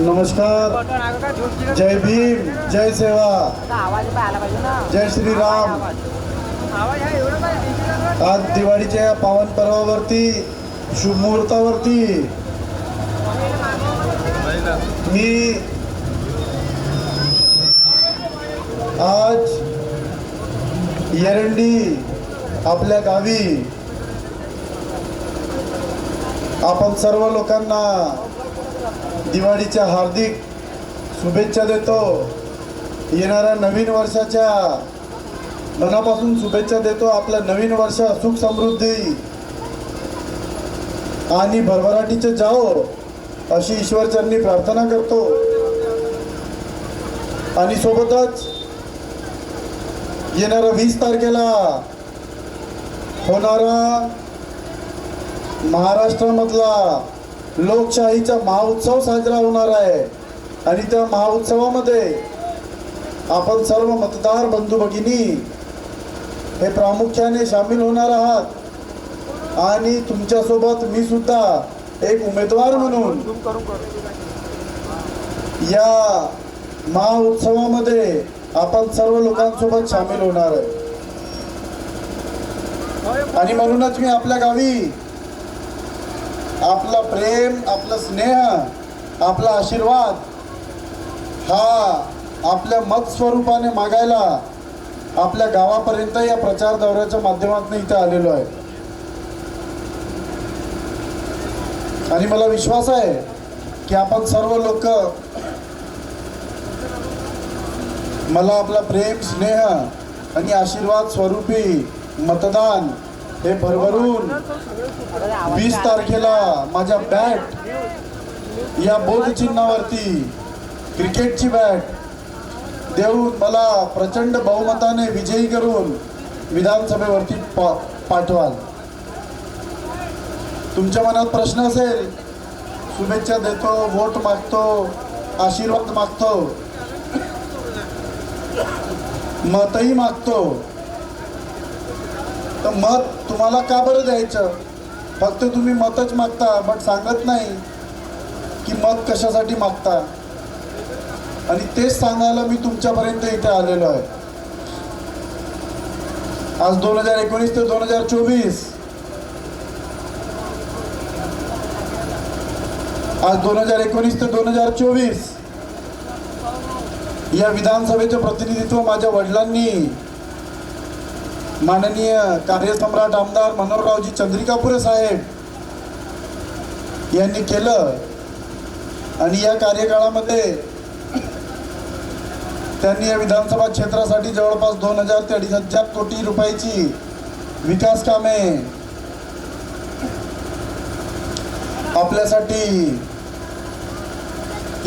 नमस्कार, जय भीम, जय सेवा, जय श्रीराम। आज दिवाळीच्या या पावन पर्वावरती, शुभ मुहूर्तावरती मी आज एरंडी आपल्या गावी आपण सर्व लोकांना दिवाळीच्या हार्दिक शुभेच्छा देतो। येणाऱ्या नवीन वर्षाच्या मनापासून शुभेच्छा देतो। आपलं नवीन वर्ष सुख समृद्धी आणि भरभराटीचे जाओ अशी ईश्वरचरणी प्रार्थना करतो। आणि सोबतच येणाऱ्या 20 तारखेला होणारा महाराष्ट्रामधला लोकशाहीचा महाउत्सव साजरा होणार आहे आणि त्या महाउत्सवामध्ये आपण सर्व मतदार बंधू भगिनी हे प्रामुख्याने सामील होणार आहात। आणि तुमच्यासोबत मी सुद्धा एक उमेदवार म्हणून या महाउत्सवामध्ये आपण सर्व लोकांसोबत सामील होणार आहे। आणि म्हणूनच मी आपल्या गावी आपला प्रेम, आपला स्नेह, आपला आशीर्वाद हा आपल्या मत स्वरूपाने मागायला आपल्या गावापर्यंत या प्रचार दौऱ्याच्या माध्यमातून इथे आलेलो आहे। आणि मला विश्वास आहे की आपण सर्व लोक मला आपला प्रेम, स्नेह आणि आशीर्वाद स्वरूपी मतदान हे भरभरून 20 तारखेला माझ्या बॅट या बोध चिन्हावरती क्रिकेटची बॅट देऊन मला प्रचंड बहुमताने विजयी करून विधानसभेवरती पाठवाल। तुमच्या मनात प्रश्न असेल, शुभेच्छा देतो, वोट मागतो, आशीर्वाद मागतो, मतही मागतो, तर मत तुम्हाला का बरं द्यायचं? फक्त तुम्ही मतच मागता, बट सांगत नाही की मत कशासाठी मागता। आणि तेच सांगायला मी तुमच्यापर्यंत इथे आलेलो आहे। आज 2019 ते 2024 आज 2019 ते 2024 या विधानसभेचे प्रतिनिधित्व माझ्या वडिलांनी माननीय कार्यसम्राट आमदार मनोहररावजी चंद्रिकापुरे साहेब यांनी केलं। आणि या कार्यकाळामध्ये त्यांनी या विधानसभा क्षेत्रासाठी जवळपास 2000 ते 2500 कोटी रुपयाची विकास कामे आपल्यासाठी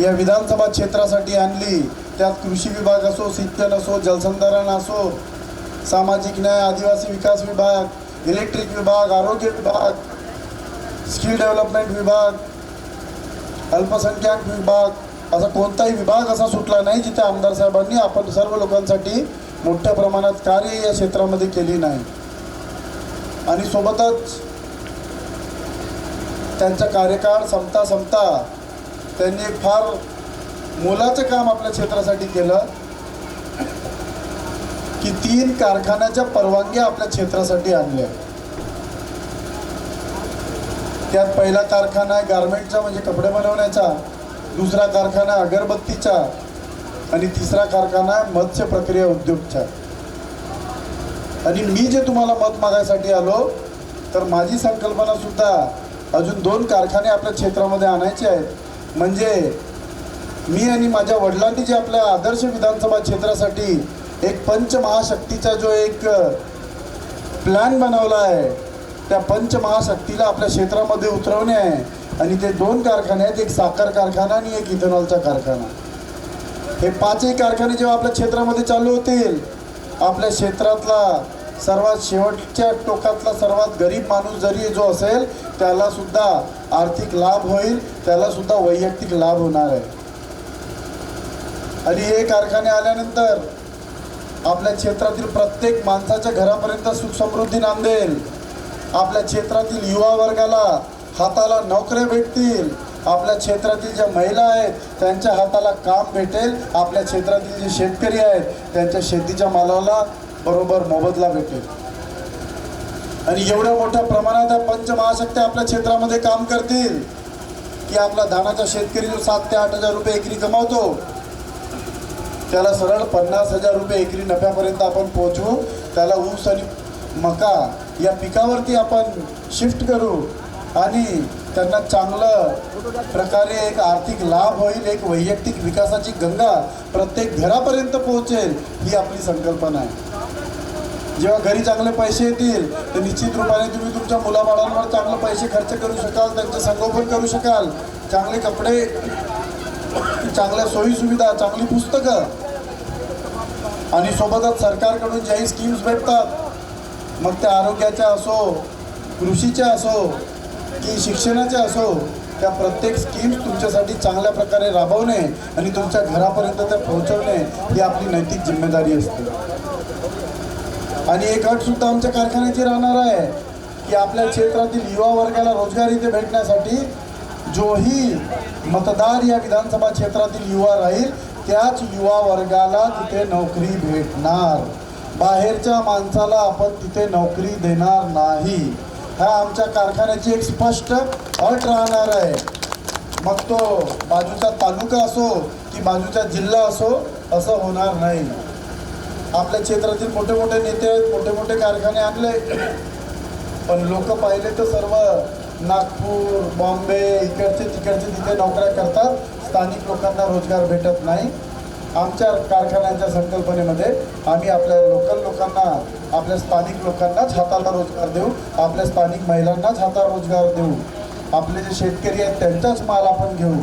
या विधानसभा क्षेत्रासाठी आणली। त्यात कृषी विभाग असो, सिंचन असो, जलसंधारण असो, सामाजिक न्याय, आदिवासी विकास विभाग, इलेक्ट्रिक विभाग, आरोग्य विभाग, स्किल डेव्हलपमेंट विभाग, अल्पसंख्याक विभाग, असा कोणताही विभाग असा सुटला नाही जिथे आमदार साहेबांनी आपण सर्व लोकांसाठी मोठ्या प्रमाणात कार्य या क्षेत्रामध्ये केली नाही। आणि सोबतच त्यांचा कार्यकाळ संपता त्यांनी एक फार मोलाचं काम आपल्या क्षेत्रासाठी केलं की 3 कारखान्याच्या परवानग्या आपल्या क्षेत्रासाठी आणल्या। त्यात पहिला कारखाना आहे गारमेंटचा म्हणजे कपडे बनवण्याचा, दुसरा कारखाना अगरबत्तीचा आणि तिसरा कारखाना आहे मत्स्य प्रक्रिया उद्योगचा। आणि मी जे तुम्हाला मत मागायसाठी आलो तर माझी संकल्पना सुद्धा अजून 2 कारखाने आपल्या क्षेत्रामध्ये आणायचे आहेत। म्हणजे मी आणि माझ्या वडिलांनी जे आपल्या आदर्श विधानसभा क्षेत्रासाठी एक पंचमहाशक्तीचा जो एक प्लॅन बनवला आहे, त्या पंचमहाशक्तीला आपल्या क्षेत्रामध्ये उतरवणे आहे। आणि ते 2 कारखाने आहेत, एक साखर कारखाना आणि एक इथेनॉलचा कारखाना। हे 5ही कारखाने जेव्हा आपल्या क्षेत्रामध्ये चालू होतील, आपल्या क्षेत्रातला सर्वात शेवटच्या टोकातला सर्वात गरीब माणूस जरी जो असेल त्याला सुद्धा आर्थिक लाभ होईल, त्याला सुद्धा वैयक्तिक लाभ होणार आहे। आणि हे कारखाने आल्यानंतर आपल्या क्षेत्रातील प्रत्येक माणसाच्या घरापर्यंत सुख समृद्धी नांदेल। आपल्या क्षेत्रातील युवा वर्गाला हाताला नोकऱ्या भेटतील, आपल्या क्षेत्रातील ज्या महिला आहेत त्यांच्या हाताला काम भेटेल, आपल्या क्षेत्रातील जे शेतकरी आहेत त्यांच्या शेतीच्या मालाला बरोबर मोबदला भेटेल. आणि एवढ्या मोठ्या प्रमाणात या पंचमहाशक्ती आपल्या क्षेत्रामध्ये काम करतील की आपला धानाचा शेतकरी जो 7 ते 8 हजार रुपये एकरी कमावतो त्याला सरळ 50,000 रुपये एकरी नफ्यापर्यंत आपण पोहोचवू. त्याला ऊस आणि मका या पिकावरती आपण शिफ्ट करू आणि त्यांना चांगलं प्रकारे एक आर्थिक लाभ होईल, एक वैयक्तिक विकासाची गंगा प्रत्येक घरापर्यंत पोहोचेल, ही आपली संकल्पना आहे. जेव्हा घरी चांगले पैसे येतील तर निश्चित रूपाने तुम्ही तुमच्या मुलाबाळांवर चांगले पैसे खर्च करू शकाल, त्यांचे संगोपन करू शकाल, चांगले कपडे, चांगल्या सोयीसुविधा, चांगली पुस्तकं आणि सोबतच सरकारकडून ज्याही स्कीम्स भेटतात, मग त्या आरोग्याच्या असो, कृषीच्या असो की शिक्षणाच्या असो, त्या प्रत्येक स्कीम्स तुमच्यासाठी चांगल्या प्रकारे राबवणे आणि तुमच्या घरापर्यंत त्या पोहोचवणे ही आपली नैतिक जिम्मेदारी असते. आणि एक अटसुद्धा आमच्या कारखान्याची राहणार आहे की आपल्या क्षेत्रातील युवा वर्गाला रोजगार इथे भेटण्यासाठी जोही मतदार या विधानसभा क्षेत्रातील युवा राहील त्याच युवा वर्गाला तिथे नोकरी भेटणार. बाहेरच्या माणसाला आपण तिथे नोकरी देणार नाही. हा आमच्या कारखान्याची एक स्पष्ट अट राहणार आहे. मग तो बाजूचा तालुका असो की बाजूचा जिल्हा असो, असं होणार नाही. आपल्या क्षेत्रातील मोठे मोठे नेते आहेत, मोठे मोठे कारखाने आणले, पण लोक पाहिले तर सर्व नागपूर, बॉम्बे, इकडचे तिकडचे तिथे नोकऱ्या करतात. स्थानिक लोकांना रोजगार भेटत नाही. आमच्या कारखान्यांच्या संकल्पनेमध्ये आम्ही आपल्या लोकल लोकांना, आपल्या स्थानिक लोकांनाच हाताला रोजगार देऊ, आपल्या स्थानिक महिलांनाच हाताला रोजगार देऊ, आपले जे शेतकरी आहेत त्यांचाच माल आपण घेऊ.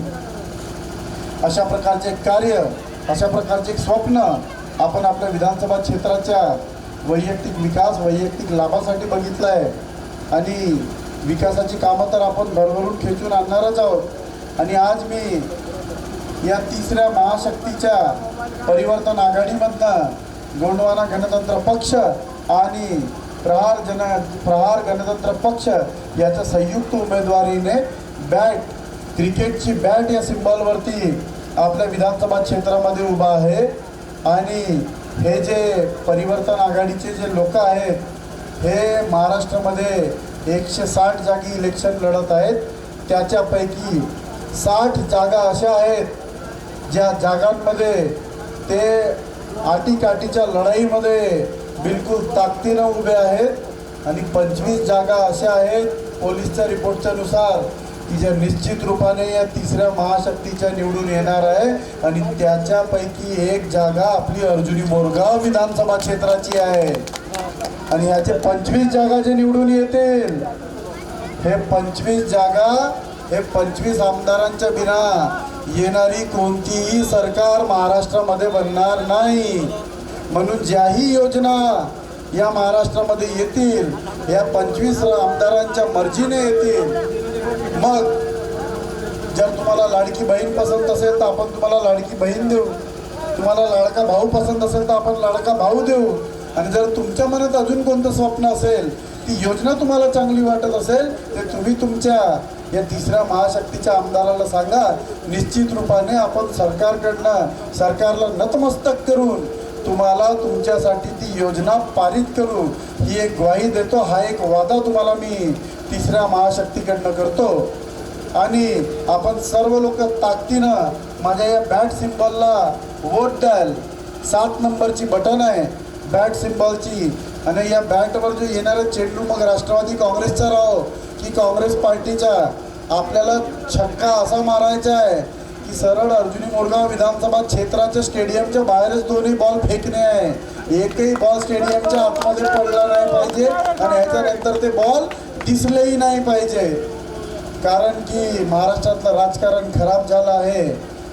अशा प्रकारचे कार्य, अशा प्रकारचे एक स्वप्न आपण आपल्या विधानसभा क्षेत्राच्या वैयक्तिक विकास, वैयक्तिक लाभासाठी बघितलं आहे. आणि विकासाची कामं तर आपण भरभरून खेचून आणणारच आहोत. आणि आज मी या तिसऱ्या महाशक्तीच्या परिवर्तन आघाडीमधनं गोंडवाना गणतंत्र पक्ष आणि प्रहार गणतंत्र पक्ष याच्या संयुक्त उमेदवारीने बॅट, क्रिकेटची बॅट या सिम्बॉलवरती आपल्या विधानसभा क्षेत्रामध्ये उभा आहे. आणि हे जे परिवर्तन आघाडीचे जे लोक आहेत हे महाराष्ट्रामध्ये 160 जागी इलेक्शन लढत आहेत. त्याच्यापैकी 60 जागा अशा आहेत ज्या जागांमध्ये ते आटीकाटीच्या लढाईमध्ये बिलकुल ताकदीनं उभे आहेत आणि 25 जागा अशा आहेत पोलीसच्या रिपोर्टच्या नुसार की ज्या निश्चित रूपाने या तिसऱ्या महाशक्तीच्या निवडून येणार आहे. आणि त्याच्यापैकी एक जागा आपली अर्जुनी मोरगाव विधानसभा क्षेत्राची आहे. आणि याचे 25 जागा जे निवडून येतील, हे 25 जागा, हे 25 आमदारांच्या बिना येणारी कोणतीही सरकार महाराष्ट्रामध्ये बनणार नाही. म्हणून ज्याही योजना या महाराष्ट्रामध्ये येतील या 25 आमदारांच्या मर्जीने येतील. मग जर तुम्हाला लाडकी बहीण पसंत असेल तर आपण तुम्हाला लाडकी बहीण देऊ, तुम्हाला लाडका भाऊ पसंत असेल तर आपण लाडका भाऊ देऊ. आणि जर तुमच्या मनात अजून कोणतं स्वप्न असेल, ती योजना तुम्हाला चांगली वाटत असेल तर तुम्ही तुमच्या या तिसऱ्या महाशक्तीच्या आमदाराला सांगा. निश्चित रूपाने आपण सरकारला नतमस्तक करून तुम्हाला तुमच्यासाठी ती योजना पारित करू, ही एक ग्वाही देतो. हा एक वादा तुम्हाला मी तिसऱ्या महाशक्तीकडनं करतो. आणि आपण सर्व लोक ताकदीनं माझ्या या बॅट सिम्बॉलला वोट द्याल. 7 नंबरची बटन आहे बॅट सिम्बॉलची. आणि या बॅटवर जो येणारा चेंडू मग राष्ट्रवादी काँग्रेसचा राहो की काँग्रेस पार्टीचा, आपल्याला छक्का असा मारायचा आहे की सरळ अर्जुनी मोरगाव विधानसभा क्षेत्राच्या स्टेडियमच्या बाहेरच दोन्ही बॉल फेकणे आहे. एकही बॉल स्टेडियमच्या आतमध्ये पडला नाही पाहिजे आणि ह्याच्यानंतर ते बॉल दिसलेही नाही पाहिजे. कारण की महाराष्ट्रातलं राजकारण खराब झालं आहे.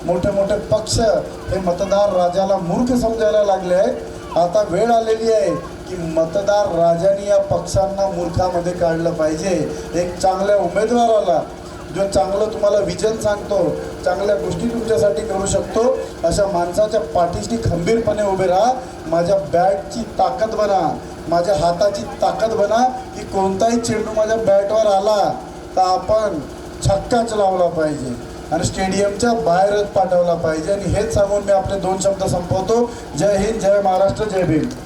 मोठे मोठे पक्ष हे मतदार राजाला मूर्ख समजायला लागले आहे. आता वेळ आलेली आहे की मतदार राजांनी या पक्षांना मूर्खामध्ये काढलं पाहिजे. एक चांगल्या उमेदवाराला जो चांगलं तुम्हाला विजन सांगतो, चांगल्या गोष्टी तुमच्यासाठी करू शकतो, अशा माणसाच्या पाठीशी खंबीरपणे उभे राहा. माझ्या बॅटची ताकद बना, माझ्या हाताची ताकद बना की कोणताही चेंडू माझ्या बॅटवर आला तर आपण छक्काच लावला पाहिजे आणि स्टेडियमच्या बाहेरच पाठवला पाहिजे. आणि हेच सांगून मी आपले 2 शब्द संपवतो. जय हिंद, जय महाराष्ट्र, जय भीम.